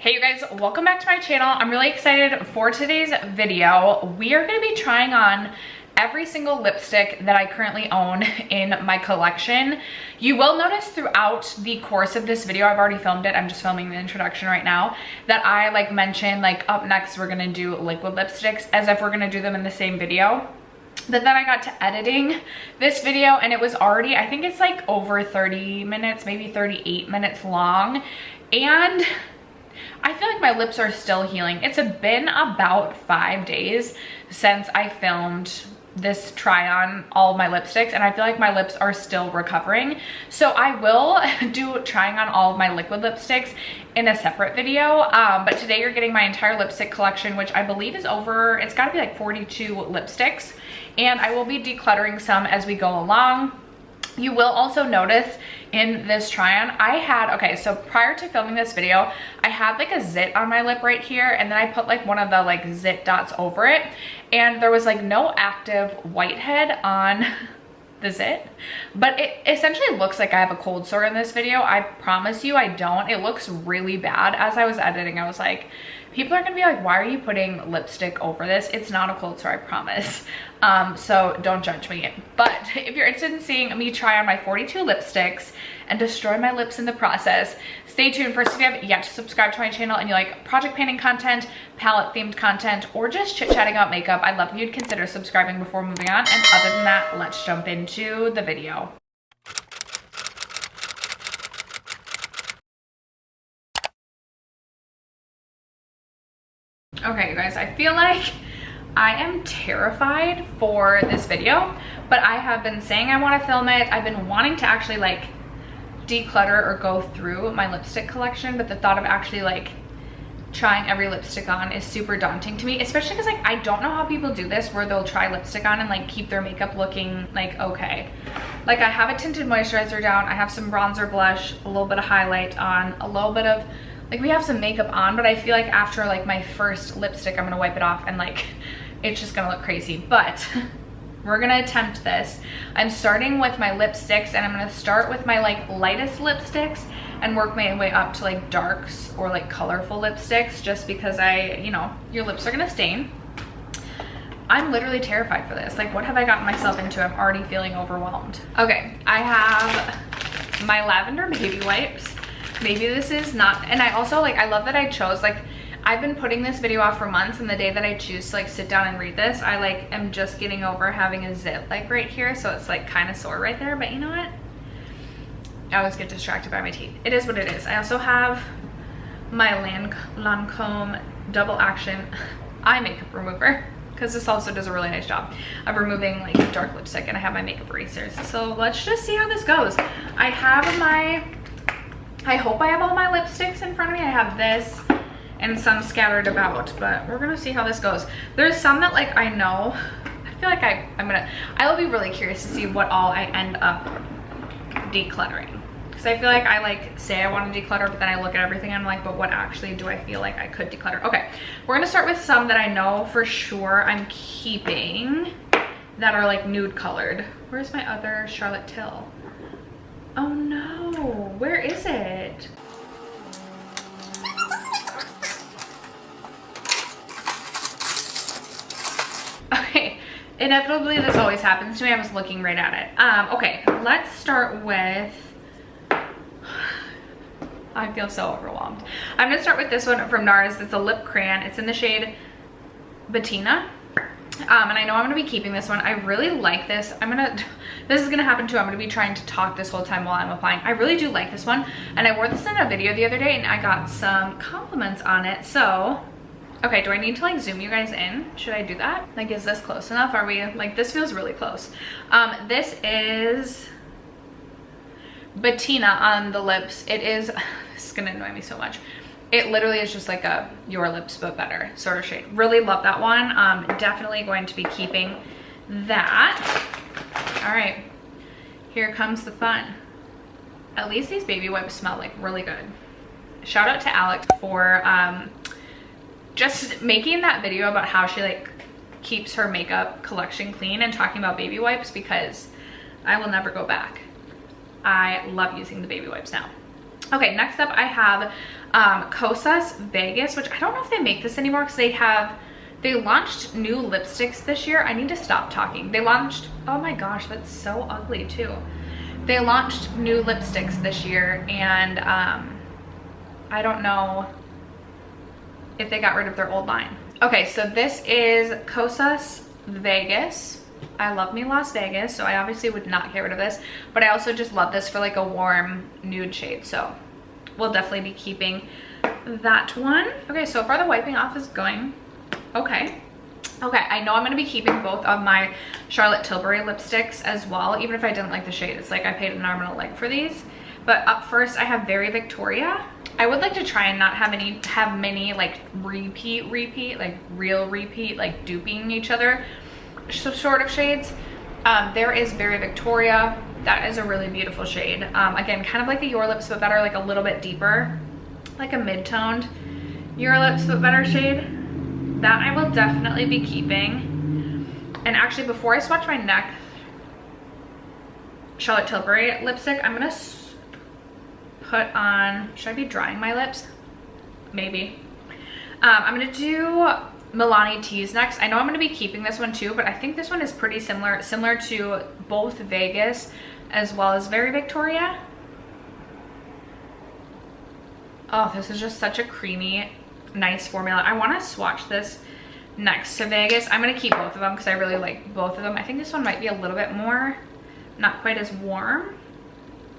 Hey you guys, welcome back to my channel. I'm really excited for today's video. We are going to be trying on every single lipstick that I currently own in my collection. You will notice throughout the course of this video, I've already filmed it, I'm just filming the introduction right now, that I mentioned up next we're going to do liquid lipsticks as if we're going to do them in the same video. But then I got to editing this video and it was already, I think it's over 30 minutes, maybe 38 minutes long. And I feel like my lips are still healing. It's been about 5 days since I filmed this try on all of my lipsticks and I feel like my lips are still recovering. So I will do trying on all of my liquid lipsticks in a separate video. But today you're getting my entire lipstick collection, which I believe is over, it's gotta be 42 lipsticks. And I will be decluttering some as we go along. You will also notice in this try on, I had, okay, so prior to filming this video, I had a zit on my lip right here, and then I put one of the zit dots over it, and there was no active whitehead on the zit, but it essentially looks like I have a cold sore in this video. I promise you I don't. It looks really bad. As I was editing, I was like, people are gonna be like, why are you putting lipstick over this? It's not a cold sore, I promise. So don't judge me. But if you're interested in seeing me try on my 42 lipsticks and destroy my lips in the process, stay tuned. First, if you haven't yet to subscribe to my channel and you like project painting content, palette themed content, or just chit-chatting about makeup, I'd love if you'd consider subscribing before moving on. And other than that, let's jump into the video. Okay, you guys, I feel like I am terrified for this video, but I have been saying I want to film it. I've been wanting to actually declutter or go through my lipstick collection, but the thought of actually trying every lipstick on is super daunting to me, especially because I don't know how people do this where they'll try lipstick on and keep their makeup looking okay. I have a tinted moisturizer down, I have some bronzer, blush, a little bit of highlight on, a little bit of we have some makeup on, but I feel like after my first lipstick I'm gonna wipe it off and it's just gonna look crazy. But we're gonna attempt this. I'm starting with my lipsticks and I'm gonna start with my lightest lipsticks and work my way up to darks or colorful lipsticks, just because your lips are gonna stain. I'm literally terrified for this. What have I gotten myself into? I'm already feeling overwhelmed. Okay, I have my lavender baby wipes. Maybe this is not, and I also I love that I chose, I've been putting this video off for months, and the day that I choose to sit down and read this, I am just getting over having a zit right here, so it's kind of sore right there. But you know what, I always get distracted by my teeth. It is what it is. I also have my Lancome double action eye makeup remover, because this also does a really nice job of removing dark lipstick, and I have my makeup erasers. So let's just see how this goes. I hope I have all my lipsticks in front of me. I have this and some scattered about, but we're gonna see how this goes. There's some that I know, I feel like I will be really curious to see what all I end up decluttering. Because I feel like I say I want to declutter, but then I look at everything and I'm like, but what actually do I feel like I could declutter? Okay, we're gonna start with some that I know for sure I'm keeping that are nude colored. Where's my other Charlotte Till? Oh no, where is it? Okay, inevitably this always happens to me. I was looking right at it. Okay, let's start with, I feel so overwhelmed. I'm gonna start with this one from NARS. It's a lip crayon. It's in the shade Bettina. And I know I'm gonna be keeping this one. I really like this. This is gonna happen too. I'm gonna be trying to talk this whole time while I'm applying. I really do like this one. And I wore this in a video the other day and I got some compliments on it. So, okay, do I need to zoom you guys in? Should I do that? Is this close enough? Are we, this feels really close. This is Bettina on the lips. It is, this is gonna annoy me so much. It literally is just a Your Lips But Better sort of shade. Really love that one. Definitely going to be keeping that. All right, here comes the fun. At least these baby wipes smell really good. Shout out to Alex for just making that video about how she keeps her makeup collection clean and talking about baby wipes, because I will never go back. I love using the baby wipes now. Okay, next up I have Kosas Vegas, which I don't know if they make this anymore because they launched new lipsticks this year. I need to stop talking. They launched, oh my gosh, that's so ugly too. They launched new lipsticks this year, and I don't know if they got rid of their old line. Okay, so this is Kosas Vegas. I love me Las Vegas, so I obviously would not get rid of this, but I also just love this for like a warm nude shade, so we'll definitely be keeping that one. Okay, so far the wiping off is going okay. Okay, I know I'm going to be keeping both of my Charlotte Tilbury lipsticks as well, even if I didn't like the shade. It's like I paid an arm and a leg for these. But up first, I have Very Victoria. I would like to try and not have many like repeat, like real repeat, like duping each other sort of shades. There is Very Victoria. That is a really beautiful shade. Again, kind of like the Your Lips But Better, like a little bit deeper, like a mid-toned Your Lips But Better shade. That I will definitely be keeping. And actually, before I swatch my next Charlotte Tilbury lipstick, I'm gonna put on, should I be drying my lips? Maybe. I'm gonna do Milani Tease next. I know I'm gonna be keeping this one too, but I think this one is pretty similar to both Vegas as well as Very Victoria. Oh, this is just such a creamy, nice formula. I want to swatch this next to Vegas. I'm going to keep both of them because I really like both of them. I think this one might be a little bit more, not quite as warm.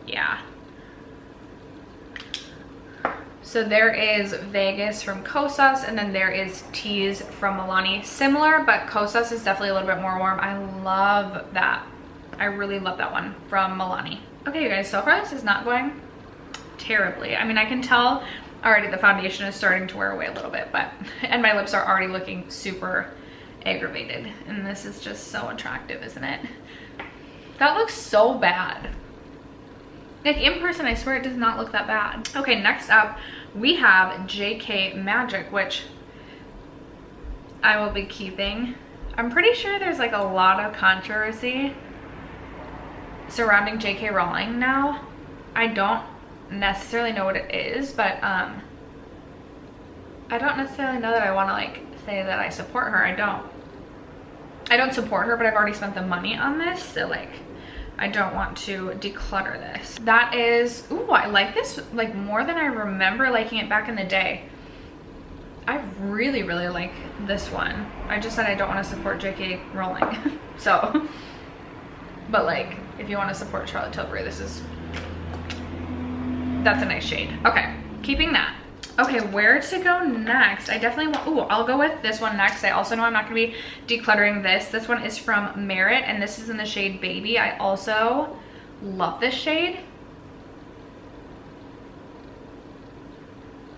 Yeah. So there is Vegas from Kosas, and then there is Tease from Milani. Similar, but Kosas is definitely a little bit more warm. I love that. I really love that one from Milani. Okay, you guys, so far this is not going terribly. I mean, I can tell already the foundation is starting to wear away a little bit, and my lips are already looking super aggravated, and this is just so attractive, isn't it? That looks so bad. Like in person, I swear it does not look that bad. Okay, next up we have JK Magic, which I will be keeping. I'm pretty sure there's like a lot of controversy surrounding JK Rowling now. I don't necessarily know what it is, but I don't necessarily know that I want to like say that I support her. I don't support her, but I've already spent the money on this, so like I don't want to declutter this. That is, ooh, I like this like more than I remember liking it back in the day. I really like this one. I just said I don't want to support JK Rowling. So, but like if you want to support Charlotte Tilbury, that's a nice shade. Okay, keeping that. Okay, where to go next? I definitely want, ooh, I'll go with this one next. I also know I'm not gonna be decluttering this. This one is from Merit, and this is in the shade Baby. I also love this shade.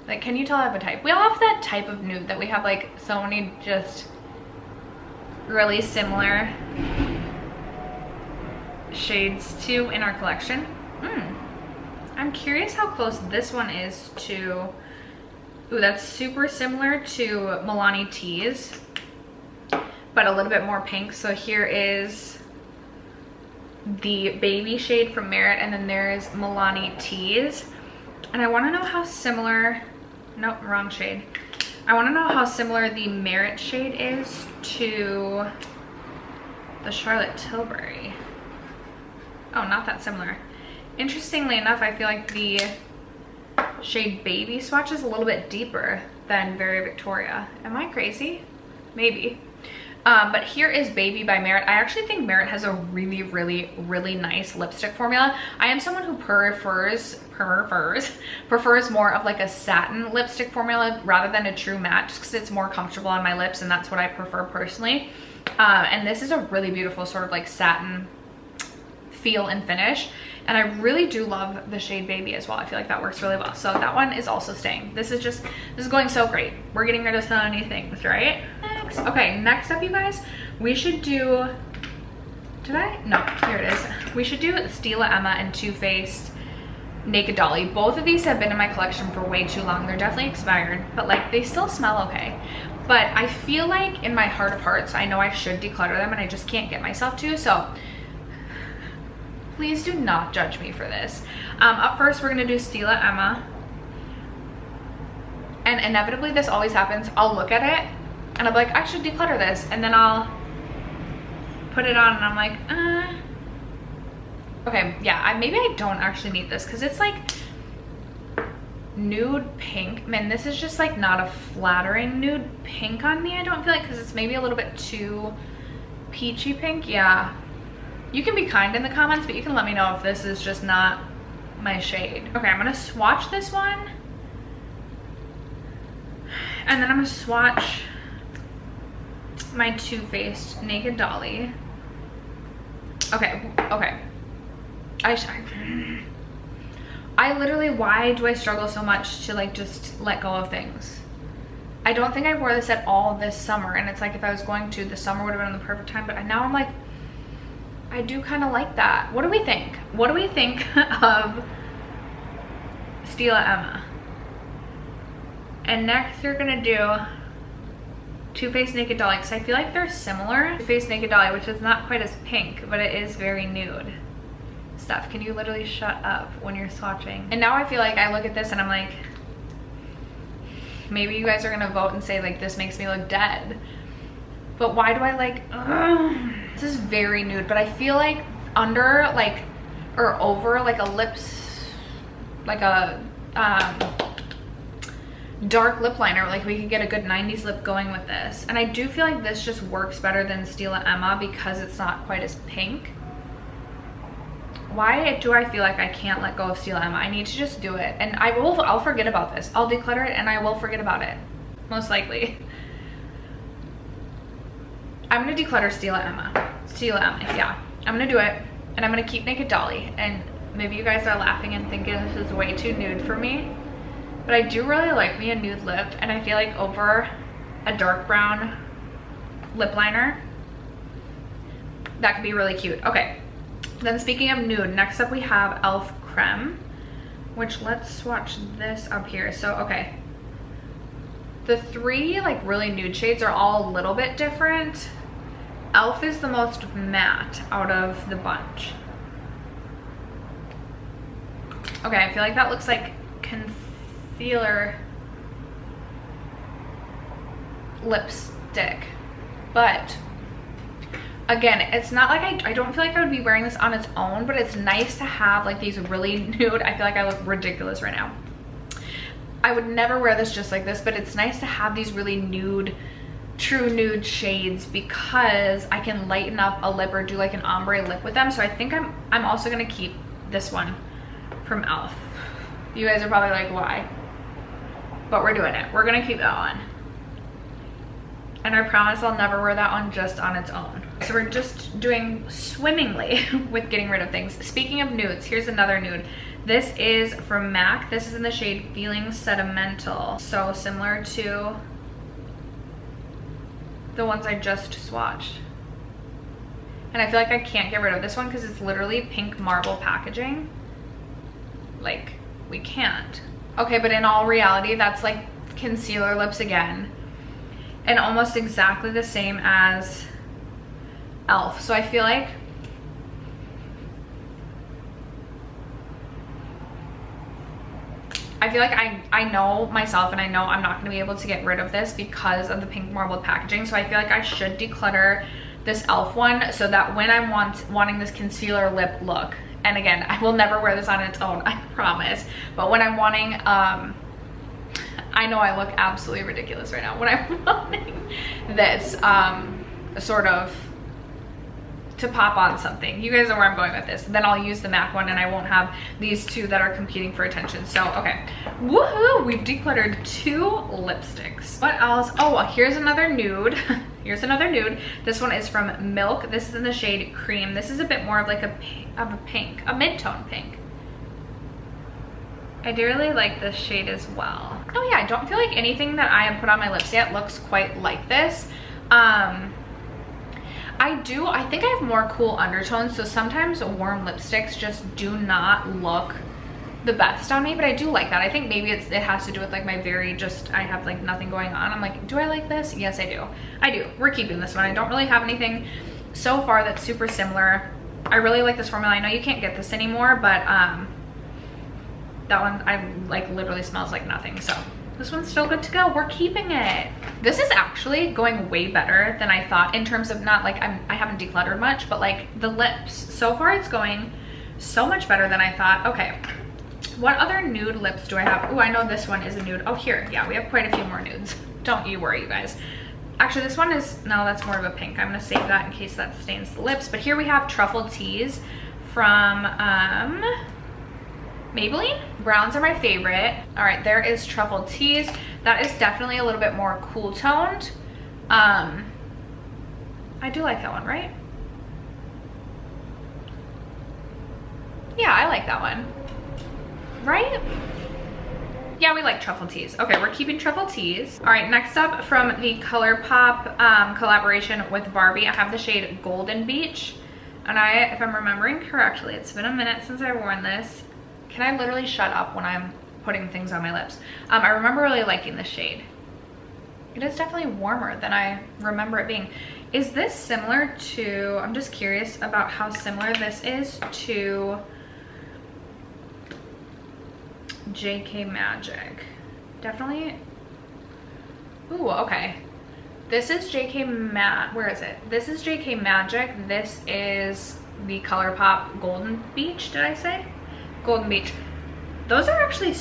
Like, can you tell I have a type? We all have that type of nude that we have like so many just really similar shades to in our collection. I'm curious how close this one is to, ooh, that's super similar to Milani Tease, but a little bit more pink. So here is the Baby shade from Merit, and then there's Milani Tease. And I want to know how similar, nope, wrong shade. I want to know how similar the Merit shade is to the Charlotte Tilbury. Oh, not that similar. Interestingly enough, I feel like the shade Baby swatch is a little bit deeper than Very Victoria. Am I crazy? Maybe. But here is Baby by Merit. I actually think Merit has a really nice lipstick formula. I am someone who prefers more of like a satin lipstick formula rather than a true matte, just because it's more comfortable on my lips, and that's what I prefer personally. And this is a really beautiful sort of like satin feel and finish, and I really do love the shade Baby as well. I feel like that works really well, so that one is also staying. This is going so great. We're getting rid of so many things, right? Next, okay, next up, you guys, we should do, no, here it is. We should do Stila Emma and Too Faced Naked Dolly. Both of these have been in my collection for way too long. They're definitely expired, but like they still smell okay. But I feel like in my heart of hearts, I know I should declutter them, and I just can't get myself to, so please do not judge me for this. Up first, we're gonna do Stila Emma. And inevitably this always happens. I'll look at it and I'm like, I should declutter this, and then I'll put it on and I'm like, okay, yeah, maybe I don't actually need this because it's like nude pink. Man, this is just like not a flattering nude pink on me, I don't feel like, because it's maybe a little bit too peachy pink. Yeah, you can be kind in the comments, but you can let me know if this is just not my shade. Okay, I'm gonna swatch this one, and then I'm gonna swatch my Too Faced Naked Dolly. Okay, I literally, why do I struggle so much to like just let go of things? I don't think I wore this at all this summer, and it's like if I was going to, the summer would have been the perfect time, but now I'm like, I do kind of like that. What do we think? What do we think of Stila Emma? And next we're gonna do Too Faced Naked Dolly, because I feel like they're similar. Too Faced Naked Dolly, which is not quite as pink, but it is very nude. Steph, can you literally shut up when you're swatching? And now I feel like I look at this and I'm like, maybe you guys are gonna vote and say like, this makes me look dead. But why do I like, this is very nude, but I feel like under like, or over like a lips, like a dark lip liner, like we could get a good 90s lip going with this. And I do feel like this just works better than Stila Emma because it's not quite as pink. Why do I feel like I can't let go of Stila Emma? I need to just do it, and I'll forget about this. I'll declutter it and I will forget about it, most likely. I'm gonna declutter Stila Emma, yeah. I'm gonna do it, and I'm gonna keep Naked Dolly. And maybe you guys are laughing and thinking this is way too nude for me, but I do really like me a nude lip, and I feel like over a dark brown lip liner, that could be really cute. Okay. Then speaking of nude, next up we have e.l.f. Creme, which let's swatch this up here. So, okay. The three like really nude shades are all a little bit different. e.l.f. is the most matte out of the bunch. Okay, I feel like that looks like concealer lipstick, but again, it's not like I don't feel like I would be wearing this on its own, but it's nice to have like these really nude. I feel like I look ridiculous right now. I would never wear this just like this, but it's nice to have these really nude, true nude shades because I can lighten up a lip or do like an ombre lip with them. So I think I'm also gonna keep this one from e.l.f. You guys are probably like, why? But we're doing it. We're gonna keep that on. And I promise I'll never wear that on just on its own. So we're just doing swimmingly with getting rid of things. Speaking of nudes, here's another nude. This is from MAC. This is in the shade Feeling Sentimental. So similar to the ones I just swatched. And I feel like I can't get rid of this one because it's literally pink marble packaging. Like, we can't. Okay, but in all reality, that's like concealer lips again. And almost exactly the same as e.l.f. So I feel like I know myself, and I know I'm not going to be able to get rid of this because of the pink marbled packaging. So I feel like I should declutter this e.l.f. one so that when I'm wanting this concealer lip look, and again, I will never wear this on its own, I promise, but when I'm wanting I know I look absolutely ridiculous right now when I'm wanting this sort of to pop on something. You guys know where I'm going with this. Then I'll use the MAC one and I won't have these two that are competing for attention. So, okay. Woohoo! We've decluttered 2 lipsticks. What else? Oh, here's another nude. Here's another nude. This one is from Milk. This is in the shade Cream. This is a bit more of like a pink, a mid-tone pink. I do really like this shade as well. Oh yeah, I don't feel like anything that I have put on my lips yet looks quite like this. I think I have more cool undertones, so sometimes warm lipsticks just do not look the best on me, but I do like that. I think maybe it has to do with like my I have like nothing going on. I'm like, do I like this? Yes, I do. I do. We're keeping this one. I don't really have anything so far that's super similar. I really like this formula. I know you can't get this anymore, but that one I like literally smells like nothing, so This one's still good to go. We're keeping it. This is actually going way better than I thought in terms of not like I haven't decluttered much, but like the lips. So far it's going so much better than I thought. Okay, what other nude lips do I have? Oh, I know this one is a nude. Oh, here, yeah, we have quite a few more nudes. Don't you worry, you guys. Actually, this one is, no, that's more of a pink. I'm gonna save that in case that stains the lips. But here we have Truffle Teas from Maybelline. Browns are my favorite. All right, there is Truffle Teas. That is definitely a little bit more cool toned. I do like that one, right? Yeah, I like that one. Right? Yeah, we like Truffle Teas. Okay, we're keeping Truffle Teas. All right, next up from the ColourPop collaboration with Barbie, I have the shade Golden Beach. And if I'm remembering correctly, it's been a minute since I've worn this. Can I literally shut up when I'm putting things on my lips? I remember really liking this shade. It is definitely warmer than I remember it being. Is this similar to, I'm just curious about how similar this is to JK Magic. Definitely. Ooh, okay. This is where is it? This is JK Magic. This is the ColourPop Golden Beach, did I say? Golden Beach. Those are actually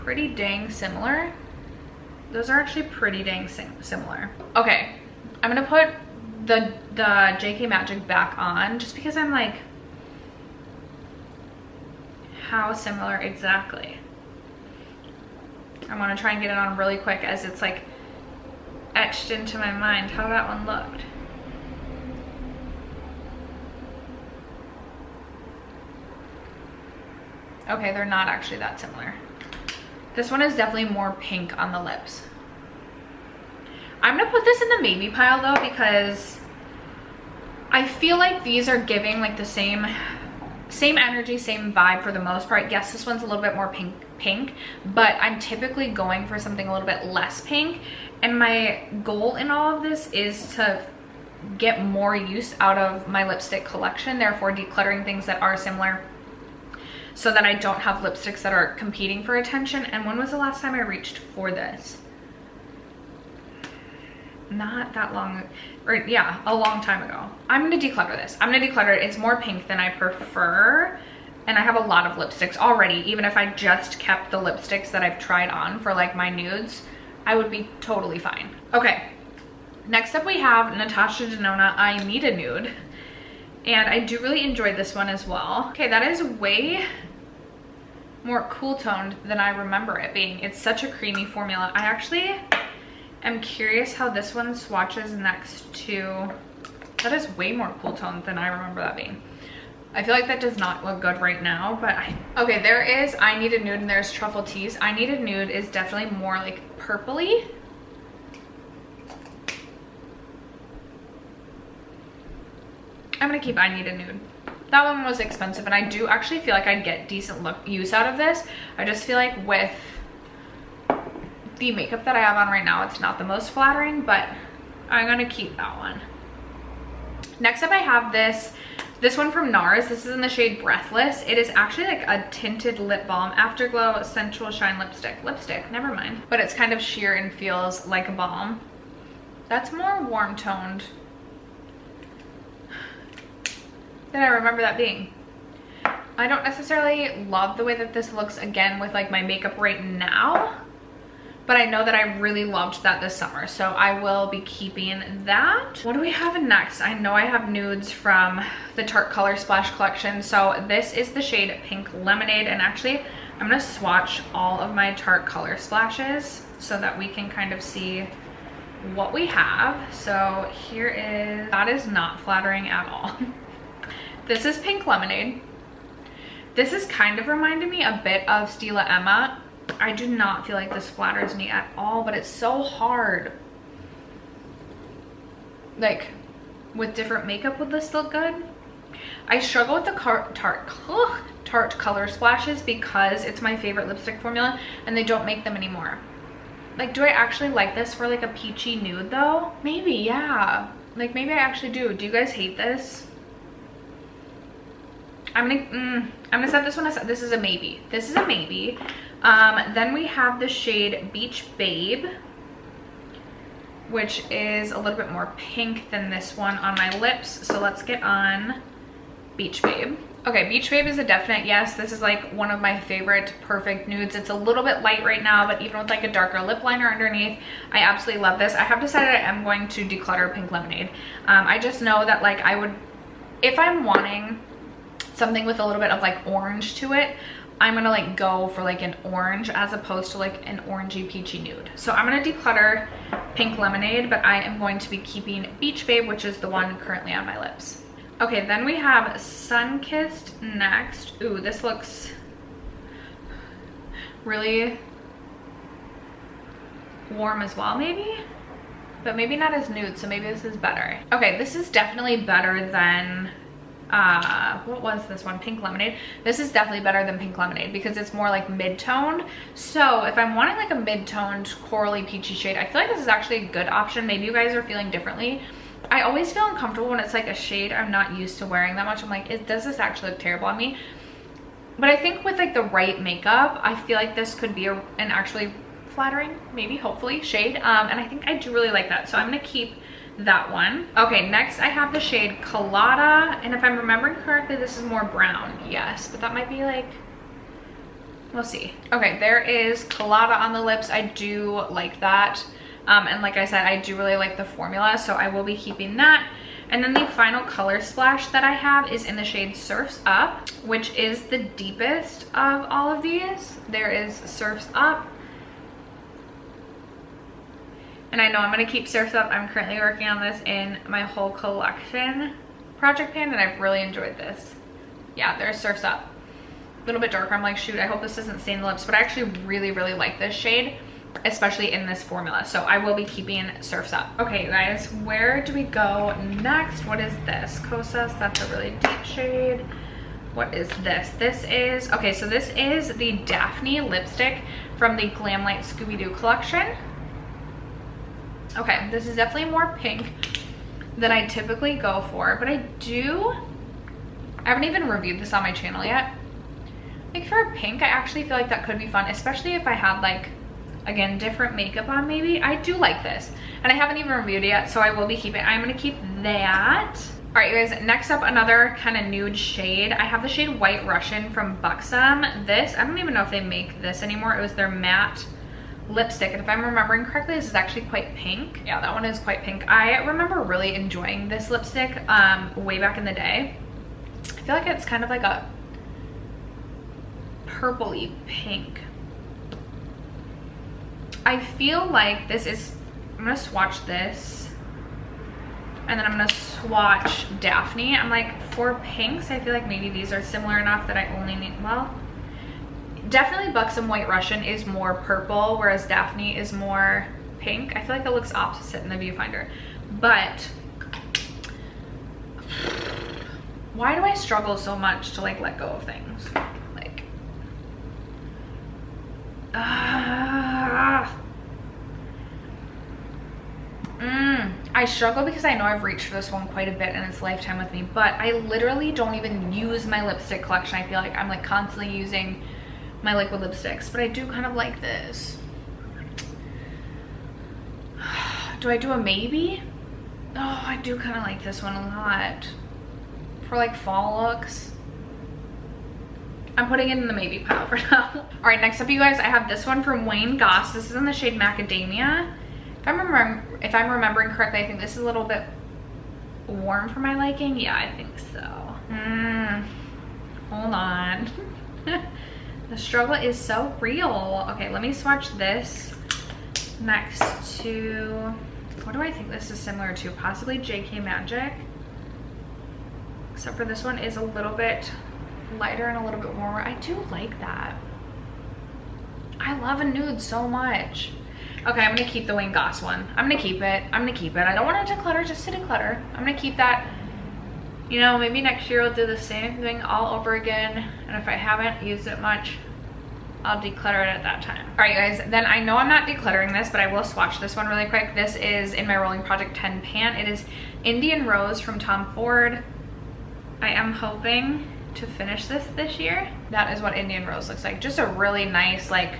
pretty dang similar. Those are actually pretty dang similar. Okay, I'm gonna put the JK Magic back on just because I'm like, how similar exactly? I want to try and get it on really quick as it's like etched into my mind how that one looked. Okay, they're not actually that similar. This one is definitely more pink on the lips. I'm gonna put this in the maybe pile though, because I feel like these are giving like the same energy, same vibe for the most part. Yes, this one's a little bit more pink, but I'm typically going for something a little bit less pink. And my goal in all of this is to get more use out of my lipstick collection, therefore decluttering things that are similar so that I don't have lipsticks that are competing for attention. And when was the last time I reached for this? Not that long, or yeah, a long time ago. I'm gonna declutter this. I'm gonna declutter it. It's more pink than I prefer. And I have a lot of lipsticks already. Even if I just kept the lipsticks that I've tried on for like my nudes, I would be totally fine. Okay, next up we have Natasha Denona, I Need a Nude. And I do really enjoy this one as well. Okay, that is way more cool toned than I remember it being. It's such a creamy formula. I actually am curious how this one swatches next to, that is way more cool toned than I remember that being. I feel like that does not look good right now, but okay, there is I Need a Nude and there's Truffle Teas. I Need a Nude is definitely more like purpley. I'm gonna keep I Need a Nude. That one was expensive and I do actually feel like I'd get decent use out of this. I just feel like with the makeup that I have on right now, it's not the most flattering, but I'm gonna keep that one. Next up I have this one from NARS. This is in the shade Breathless. It is actually like a tinted lip balm, Afterglow Sensual Shine lipstick, never mind. But it's kind of sheer and feels like a balm. That's more warm toned than I remember that being. I don't necessarily love the way that this looks again with like my makeup right now, but I know that I really loved that this summer, so I will be keeping that. What do we have next? I know I have nudes from the Tarte Color Splash collection. So this is the shade Pink Lemonade, and actually I'm gonna swatch all of my Tarte Color Splashes so that we can kind of see what we have. So here is, that is not flattering at all. This is Pink Lemonade. This is kind of reminded me a bit of Stila Emma. I do not feel like this flatters me at all, but it's so hard. Like, with different makeup, would this look good? I struggle with the Tarte Color Splashes because it's my favorite lipstick formula and they don't make them anymore. Like, do I actually like this for like a peachy nude though? Maybe, yeah. Like, maybe I actually do. Do you guys hate this? I'm gonna set this one aside. This is a maybe. This is a maybe. Then we have the shade Beach Babe, which is a little bit more pink than this one on my lips. So let's get on Beach Babe. Okay, Beach Babe is a definite yes. This is like one of my favorite perfect nudes. It's a little bit light right now, but even with like a darker lip liner underneath, I absolutely love this. I have decided I am going to declutter Pink Lemonade. I just know that like I would, if I'm wanting something with a little bit of like orange to it, I'm gonna like go for like an orange as opposed to like an orangey peachy nude. So I'm gonna declutter Pink Lemonade, but I am going to be keeping Beach Babe, which is the one currently on my lips. Okay, then we have Sunkissed next. Ooh, this looks really warm as well, maybe? But maybe not as nude, so maybe this is better. Okay, this is definitely better than, what was this one? Pink Lemonade. This is definitely better than Pink Lemonade because it's more like mid-toned. So if I'm wanting like a mid-toned corally peachy shade, I feel like this is actually a good option. Maybe you guys are feeling differently. I always feel uncomfortable when it's like a shade I'm not used to wearing that much. I'm like, does this actually look terrible on me? But I think with like the right makeup, I feel like this could be an actually flattering, maybe, hopefully, shade. And I think I do really like that. So I'm gonna keep that one. Okay, next I have the shade Colada. And if I'm remembering correctly, this is more brown. Yes, but that might be like, we'll see. Okay, there is Colada on the lips. I do like that. And like I said, I do really like the formula, so I will be keeping that. And then the final color splash that I have is in the shade Surf's Up, which is the deepest of all of these. There is Surf's Up. And I know I'm going to keep Surf's Up. I'm currently working on this in my whole collection project pan, and I've really enjoyed this. Yeah, there's Surf's Up. A little bit darker. I'm like, shoot, I hope this doesn't stain the lips, but I actually really, really like this shade, especially in this formula. So I will be keeping Surf's Up. Okay, you guys, where do we go next? What is this? Cosas, that's a really deep shade. What is this? This is, okay, so this is the Daphne lipstick from the Glamlight Scooby-Doo collection. Okay, this is definitely more pink than I typically go for, but I haven't even reviewed this on my channel yet. Like for a pink, I actually feel like that could be fun, especially if I had like, again, different makeup on maybe. I do like this, and I haven't even reviewed it yet, so I will be keeping, I'm gonna keep that. All right, you guys, next up, another kind of nude shade. I have the shade White Russian from Buxom. This, I don't even know if they make this anymore. It was their matte lipstick, and if I'm remembering correctly, this is actually quite pink. Yeah, that one is quite pink. I remember really enjoying this lipstick way back in the day. I feel like it's kind of like a purpley pink. I feel like this is, I'm gonna swatch this, and then I'm gonna swatch Daphne. I'm like, for pinks, I feel like maybe these are similar enough that I only need, well, definitely Buxom White Russian is more purple, whereas Daphne is more pink. I feel like it looks opposite in the viewfinder. But why do I struggle so much to like let go of things? Like, I struggle because I know I've reached for this one quite a bit and it's lifetime with me, but I literally don't even use my lipstick collection. I feel like I'm like constantly using my liquid lipsticks, but I do kind of like this. Do I do a maybe? Oh, I do kind of like this one a lot for like fall looks. I'm putting it in the maybe pile for now. All right, next up, you guys, I have this one from Wayne Goss. This is in the shade Macadamia. If I'm remembering correctly, I think this is a little bit warm for my liking. Yeah, I think so. Hold on. The struggle is so real. Okay, let me swatch this next to, what do I think this is similar to? Possibly JK Magic. Except for this one is a little bit lighter and a little bit warmer. I do like that. I love a nude so much. Okay, I'm gonna keep the Wayne Goss one. I'm gonna keep it. I'm gonna keep it. I don't want to declutter just to declutter. I'm gonna keep that. You know, maybe next year I'll do the same thing all over again. And if I haven't used it much, I'll declutter it at that time. All right, guys, then I know I'm not decluttering this, but I will swatch this one really quick. This is in my Rolling Project 10 pan. It is Indian Rose from Tom Ford. I am hoping to finish this year. That is what Indian Rose looks like. Just a really nice, like,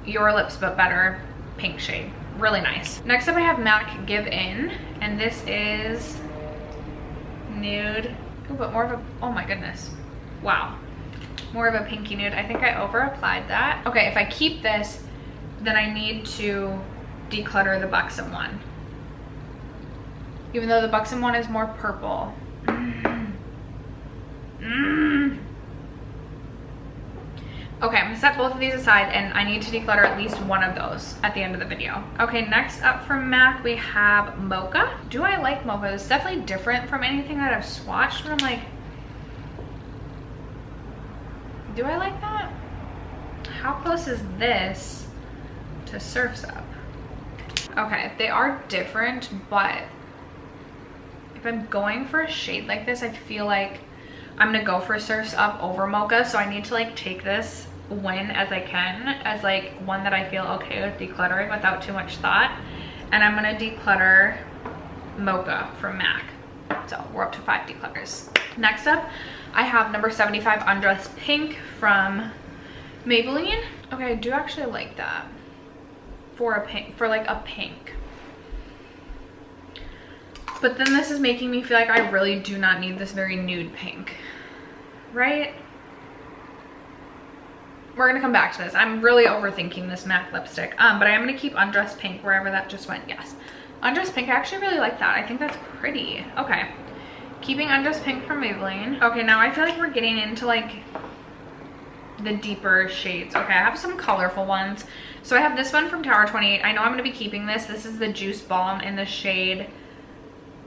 Your Lips But Better pink shade. Really nice. Next up I have MAC Give In, and this is Nude. Ooh, but more of a, oh my goodness. Wow. More of a pinky nude. I think I over applied that. Okay, if I keep this, then I need to declutter the Buxom one. Even though the Buxom one is more purple. Okay, I'm gonna set both of these aside and I need to declutter at least one of those at the end of the video. Okay, next up from MAC, we have Mocha. Do I like Mocha? It's definitely different from anything that I've swatched, but I'm like, do I like that? How close is this to Surf's Up? Okay, they are different, but if I'm going for a shade like this, I feel like I'm gonna go for Surf's Up over Mocha, so I need to like take this win as I can, as like one that I feel okay with decluttering without too much thought. And I'm gonna declutter Mocha from MAC. So we're up to 5 declutters. Next up, I have number 75 Undress Pink from Maybelline. Okay, I do actually like that for a pink, for like a pink. But then this is making me feel like I really do not need this very nude pink, right? We're gonna come back to this. I'm really overthinking this MAC lipstick, but I am gonna keep Undress Pink wherever that just went. Yes, Undress Pink, I actually really like that. I think that's pretty. Okay, keeping Undress Pink from Maybelline. Okay, now I feel like we're getting into like the deeper shades. Okay, I have some colorful ones. So I have this one from Tower 28. I know I'm gonna be keeping this. This is the Juice Balm in the shade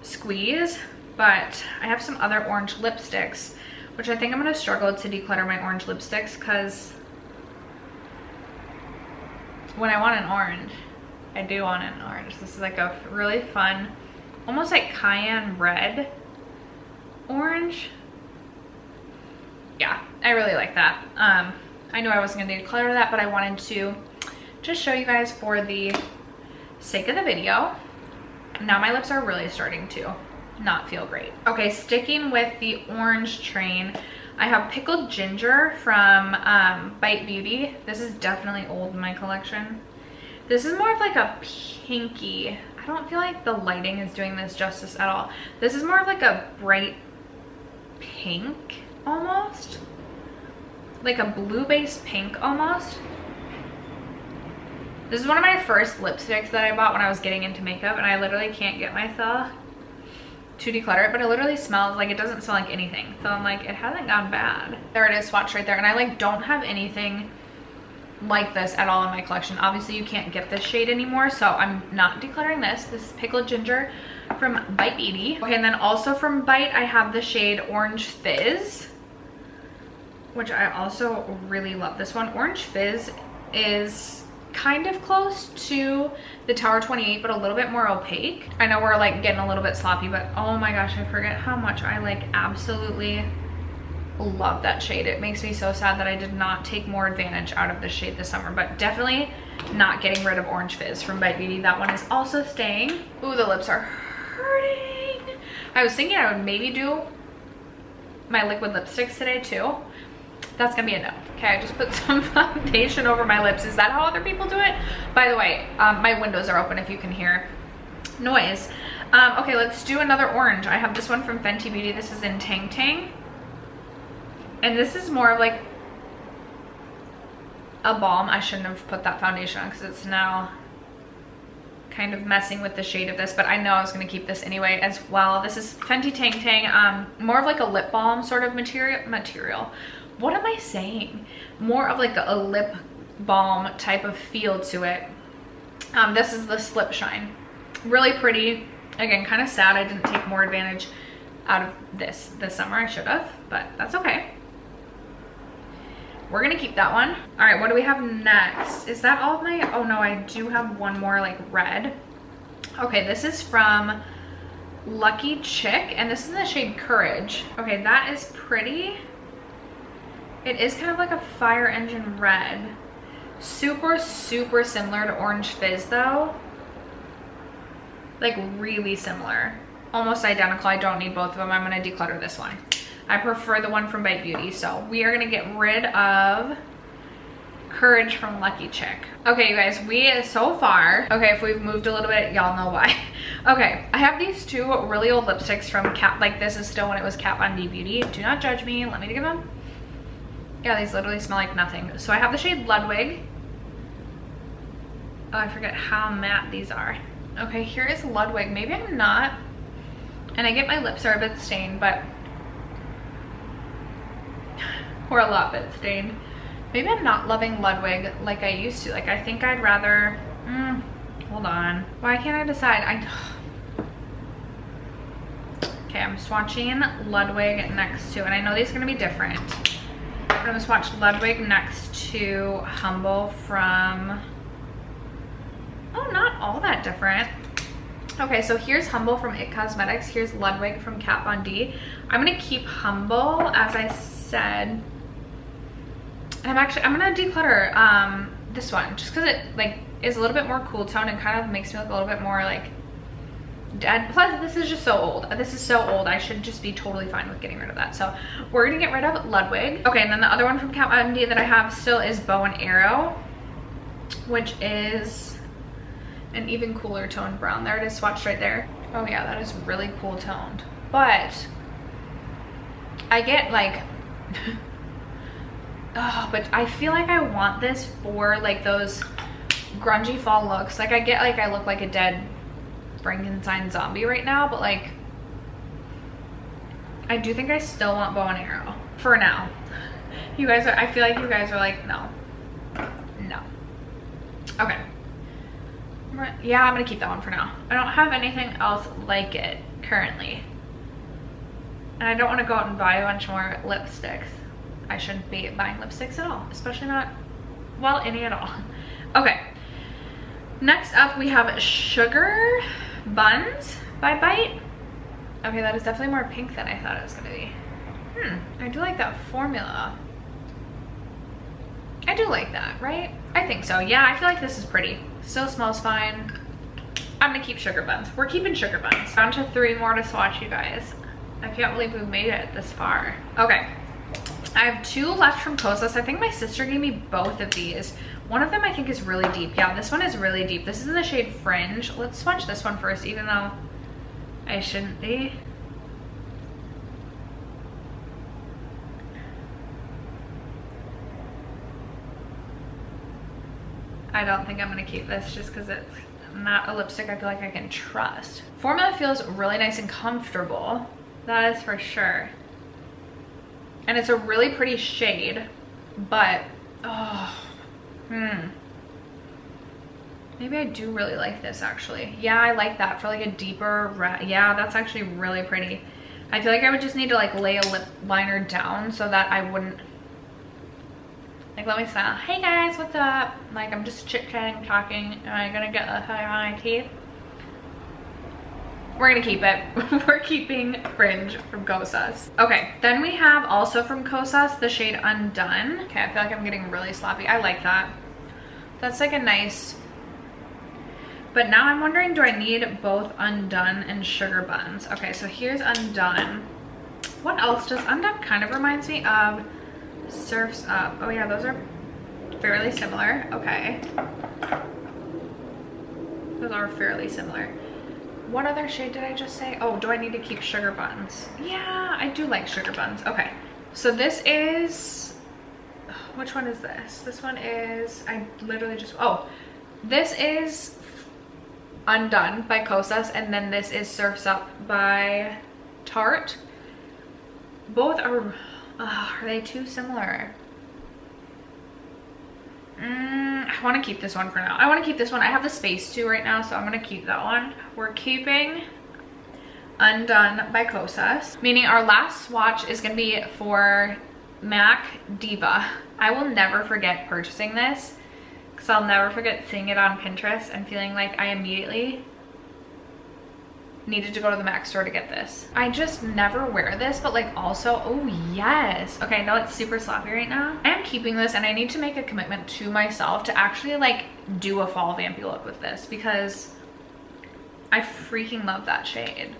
Squeeze, but I have some other orange lipsticks, which I think I'm gonna struggle to declutter my orange lipsticks because when I want an orange, I do want an orange. This is like a really fun, almost like cayenne red orange. Yeah, I really like that. I knew I wasn't gonna declutter that, but I wanted to just show you guys for the sake of the video. Now my lips are really starting to not feel great. Okay, sticking with the orange train, I have Pickled Ginger from Bite Beauty. This is definitely old in my collection. This is more of like a pinky. I don't feel like the lighting is doing this justice at all. This is more of like a bright pink almost. Like a blue-based pink almost. This is one of my first lipsticks that I bought when I was getting into makeup, and I literally can't get myself to declutter it, but it literally smells like, it doesn't smell like anything. So I'm like, it hasn't gone bad. There it is, swatched right there. And I like don't have anything like this at all in my collection. Obviously you can't get this shade anymore, so I'm not decluttering this. This is Pickled Ginger from Bite Beauty. Okay, and then also from Bite, I have the shade Orange Fizz, which I also really love this one. Orange Fizz is kind of close to the Tower 28, but a little bit more opaque. I know we're like getting a little bit sloppy, but oh my gosh, I forget how much I like absolutely love that shade. It makes me so sad that I did not take more advantage out of this shade this summer, but definitely not getting rid of Orange Fizz from Bite Beauty. That one is also staying. Ooh, the lips are hurting. I was thinking I would maybe do my liquid lipsticks today too. That's gonna be a no. Okay, I just put some foundation over my lips. Is that how other people do it? By the way, my windows are open if you can hear noise. Okay, let's do another orange. I have this one from Fenty Beauty. This is in Tang Tang. And this is more of like a balm. I shouldn't have put that foundation on because it's now kind of messing with the shade of this, but I know I was gonna keep this anyway as well. This is Fenty Tang Tang, more of like a lip balm sort of material. What am I saying? More of like a lip balm type of feel to it. This is the Slip Shine. Really pretty. Again, kind of sad I didn't take more advantage out of this summer. I should have, but that's okay. We're gonna keep that one. All right, what do we have next? Is that all of my, oh no, I do have one more like red. Okay, this is from Lucky Chick, and this is in the shade Courage. Okay, that is pretty. It is kind of like a fire engine red. Super, super similar to Orange Fizz though. Like really similar. Almost identical. I don't need both of them. I'm gonna declutter this one. I prefer the one from Bite Beauty. So we are gonna get rid of Courage from Lucky Chick. Okay, you guys, so far, okay, if we've moved a little bit, y'all know why. Okay, I have these two really old lipsticks from Kat, like this is still when it was Kat Von D Beauty. Do not judge me, let me give them. Yeah, these literally smell like nothing. So I have the shade Ludwig. Oh, I forget how matte these are. Okay, here is Ludwig. Maybe I'm not, and I get my lips are a bit stained, but, or a lot bit stained. Maybe I'm not loving Ludwig like I used to. Like, I think I'd rather, hold on. Why can't I decide? Okay, I'm swatching Ludwig next to, and I know these are gonna be different. I'm gonna swatch Ludwig next to Humble from, oh, not all that different. Okay, so here's Humble from IT Cosmetics. Here's Ludwig from Kat Von D. I'm gonna keep Humble, as I said. And I'm gonna declutter this one just because it like is a little bit more cool tone and kind of makes me look a little bit more like dead. Plus, this is just so old. This is so old. I should just be totally fine with getting rid of that. So we're gonna get rid of Ludwig. Okay, and then the other one from Kat Von D that I have still is Bow and Arrow, which is an even cooler toned brown. There it is, swatched right there. Oh yeah, that is really cool toned. But I get like oh, but I feel like I want this for like those grungy fall looks. Like I get like I look like a dead Frankenstein zombie right now, but like I do think I still want Bow and Arrow for now. You guys are, I feel like you guys are like, no. Okay. Yeah, I'm gonna keep that one for now. I don't have anything else like it currently. And I don't want to go out and buy a bunch more lipsticks. I shouldn't be buying lipsticks at all, especially not, well, any at all. Okay, next up we have Sugar Buns by Bite. Okay, that is definitely more pink than I thought it was gonna be. I do like that formula. I do like that, right? I think so. Yeah, I feel like this is pretty. Still smells fine. I'm gonna keep Sugar Buns. We're keeping Sugar Buns. Down to 3 more to swatch, you guys. I can't believe we've made it this far. Okay. I have 2 left from Kosas. I think my sister gave me both of these. One of them I think is really deep. Yeah, this one is really deep. This is in the shade Fringe. Let's swatch this one first, even though I shouldn't be. I don't think I'm gonna keep this just because it's not a lipstick I feel like I can trust. Formula feels really nice and comfortable. That is for sure. And it's a really pretty shade, but maybe I do really like this actually. Yeah, I like that for like a deeper red. Yeah, that's actually really pretty. I feel like I would just need to like lay a lip liner down so that I wouldn't, like, let me smile. Hey guys, what's up? Like, I'm just chit-chatting, talking. Am I gonna get a high on my teeth? We're gonna keep it. We're keeping Fringe from Kosas. Okay, then we have also from Kosas the shade Undone. Okay, I feel like I'm getting really sloppy. I like that. That's like a nice, but now I'm wondering, do I need both Undone and Sugar Buns? Okay, so here's Undone. What else does Undone kind of reminds me of? Surf's Up. Oh yeah, those are fairly similar. Okay. Those are fairly similar. What other shade did I just say? Oh, do I need to keep Sugar Buns? Yeah, I do like Sugar Buns. Okay, so this is, which one is this? This one is, I literally just, oh, this is Undone by Kosas, and then this is Surf's Up by Tarte. Both are they too similar? I want to keep this one for now. I want to keep this one. I have the space to right now, so I'm going to keep that one. We're keeping Undone by Kosas, meaning our last swatch is going to be for MAC Diva. I will never forget purchasing this because I'll never forget seeing it on Pinterest and feeling like I immediately needed to go to the MAC store to get this. I just never wear this, but like also, oh yes. Okay, I know it's super sloppy right now. I am keeping this and I need to make a commitment to myself to actually like do a fall vampy look with this because I freaking love that shade.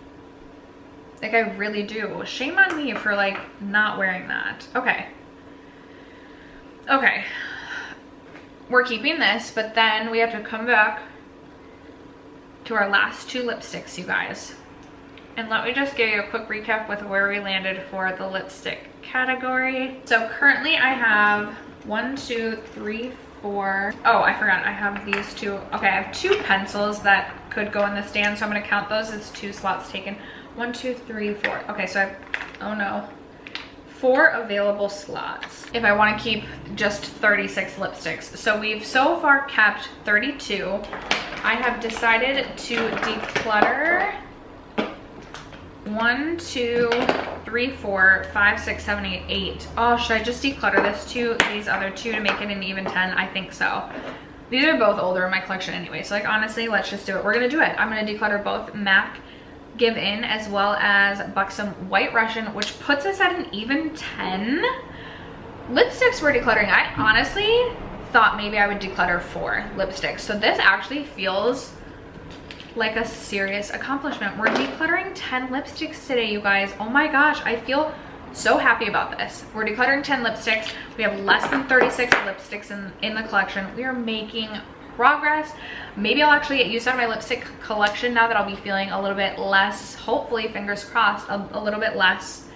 Like I really do. Shame on me for like not wearing that. Okay. Okay. We're keeping this, but then we have to come back to our last 2 lipsticks, you guys. And let me just give you a quick recap with where we landed for the lipstick category. So currently I have 1, 2, 3, 4. Oh, I forgot I have these 2. Okay, I have 2 pencils that could go in the stand, so I'm gonna count those as 2 slots taken. 1, 2, 3, 4. Okay, so I have, oh no, 4 available slots if I want to keep just 36 lipsticks. So we've so far kept 32. I have decided to declutter 1, 2, 3, 4, 5, 6, 7, 8, 8. Oh, should I just declutter these other 2 to make it an even 10? I think so. These are both older in my collection anyway, so like honestly, let's just do it. We're gonna do it. I'm gonna declutter both MAC Give In as well as Buxom White Russian, which puts us at an even 10. Lipsticks we're decluttering. I honestly thought maybe I would declutter 4 lipsticks. So this actually feels like a serious accomplishment. We're decluttering 10 lipsticks today, you guys. Oh my gosh, I feel so happy about this. We're decluttering 10 lipsticks. We have less than 36 lipsticks in the collection. We are making progress. Maybe I'll actually get used out of my lipstick collection now that I'll be feeling a little bit less, hopefully, fingers crossed, a little bit less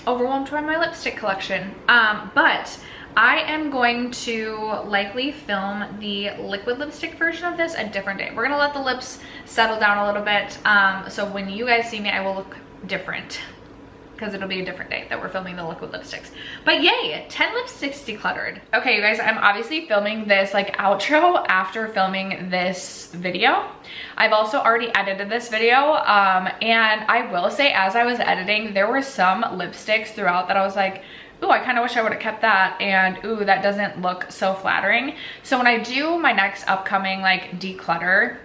overwhelmed by my lipstick collection. But I am going to likely film the liquid lipstick version of this a different day. We're gonna let the lips settle down a little bit, so when you guys see me, I will look different, because it'll be a different day that we're filming the liquid lipsticks. But yay, 10 lipsticks decluttered. Okay, you guys, I'm obviously filming this like outro after filming this video. I've also already edited this video, and I will say, as I was editing, there were some lipsticks throughout that I was like, ooh, I kind of wish I would have kept that, and ooh, that doesn't look so flattering. So when I do my next upcoming like declutter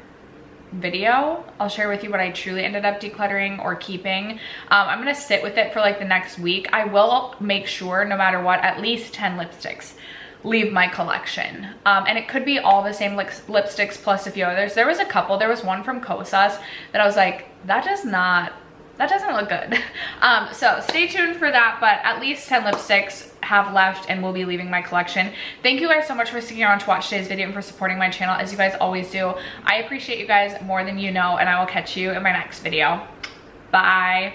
video, I'll share with you what I truly ended up decluttering or keeping. I'm gonna sit with it for like the next week. I will make sure, no matter what, at least 10 lipsticks leave my collection, and it could be all the same lipsticks plus a few others. There was a couple. There was one from Kosas that I was like, that doesn't look good. So stay tuned for that, but at least 10 lipsticks have left and will be leaving my collection. Thank you guys so much for sticking around to watch today's video and for supporting my channel, as you guys always do. I appreciate you guys more than you know, and I will catch you in my next video. Bye.